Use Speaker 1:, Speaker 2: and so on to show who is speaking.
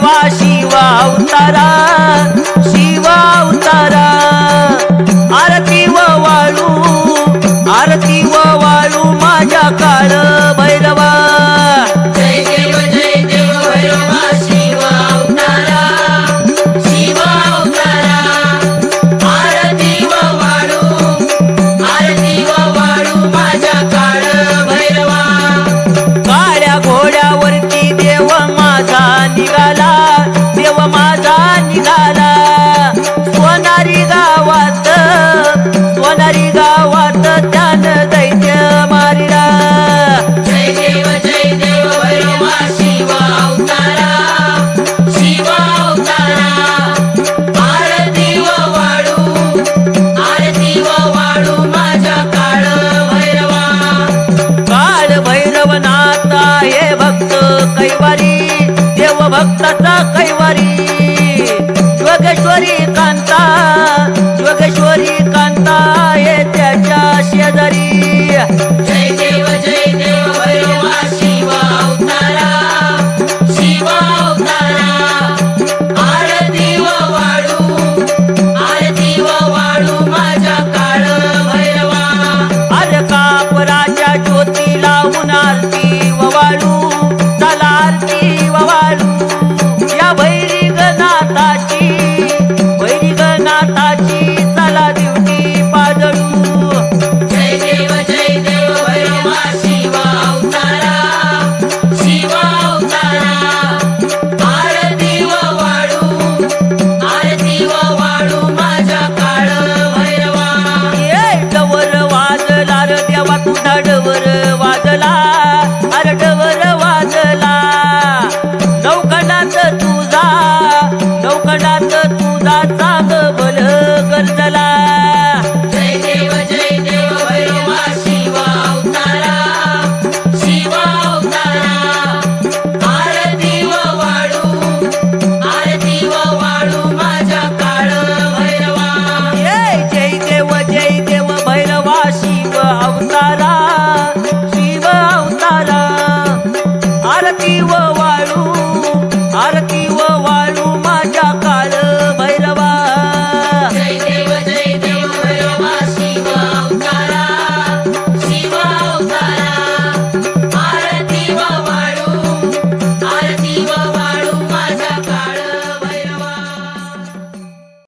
Speaker 1: भैरवा शिव अवतारा, शिव अवतारा. आरती व वाळू, आरती व वाळू माझ्या काळ भैरवा.
Speaker 2: जय देव भैरवा शिव अवतारा, शिव अवतारा. आरती व वाळू, आरती व वाळू माझ्या काळ भैरवा.
Speaker 1: काळ्या घोड्यावरती देव माझा निघाला, देव माझा निघाला. सोनारी गावात, सोनारी गावात त्यानं दैत्य मारिला.
Speaker 2: जय देव भैरवा शिव अवतारा, शिव अवतारा. आरती व वाळू, आरती व वाळू माझ्या काळ भैरवा.
Speaker 1: काळ भैरवनाथ आहे भक्त कैवारी, देव भक्ताचा कैवारी. योगेश्वरी कांता, योगेश्वरी कांता आहे त्याच्या शेजारी.
Speaker 2: जय देव भैरवा शिव अवतारा, शिव अवतारा. आरती व वाळू, आरती व वाळू माझ्या काळ भैरवा.
Speaker 1: अरे कापराच्या ज्योती लावून आरती व वाळू, चला आरती व वाळू. या भैरी गणाताची, भैरी गणाताची चला दिवटी पाजळू.
Speaker 2: जय देव भैरवा शिव अवतारा, शिव अवतारा. आरती व वाळू, आरती व वाळू माझ्या काळ भैरवा.
Speaker 1: ये डवर वाजला र देवा तुझा डवर वाजला, अरे डवर वाजला. नौखंडात तुझा, नौखंडात तुझा चांग भल गरजला.
Speaker 2: जय देव भैरवा शिव अवतारा, शिव अवतारा. आरती व वाळू, आरती व वाळू माझ्या काळ भैरवा.
Speaker 1: जय देव भैरवा शिव अवतारा, शिव अवतारा. आरती व वाळू, आरती